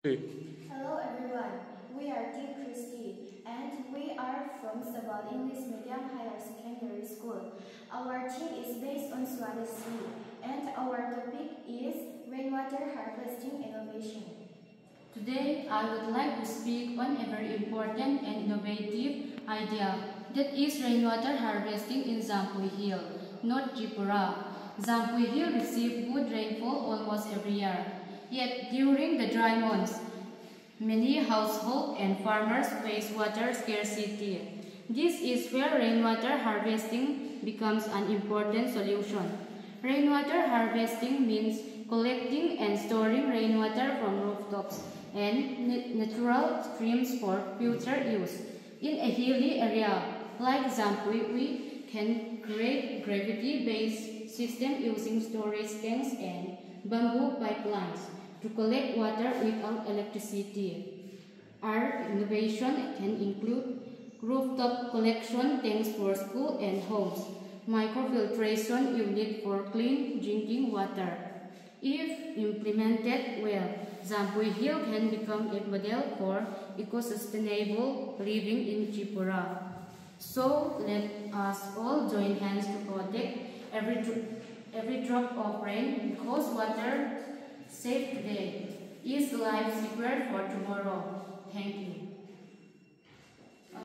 Hello everyone, we are Team Christy and we are from Sabal English Medium Higher Secondary School. Our team is based on Swadeshi and our topic is rainwater harvesting innovation. Today I would like to speak on a very important and innovative idea, that is rainwater harvesting in Jampui Hill, North Tripura. Jampui Hill receives good rainfall almost every year. Yet during the dry months, many households and farmers face water scarcity. This is where rainwater harvesting becomes an important solution. Rainwater harvesting means collecting and storing rainwater from rooftops and natural streams for future use. In a hilly area like Jampui, we can create gravity-based system using storage tanks and bamboo pipelines to collect water without electricity. Our innovation can include rooftop collection tanks for school and homes, microfiltration unit for clean drinking water. If implemented well, Jampui Hill can become a model for eco-sustainable living in Tripura. So let us all join hands to protect every drop of rain, because water saved today is life secured for tomorrow. Thank you.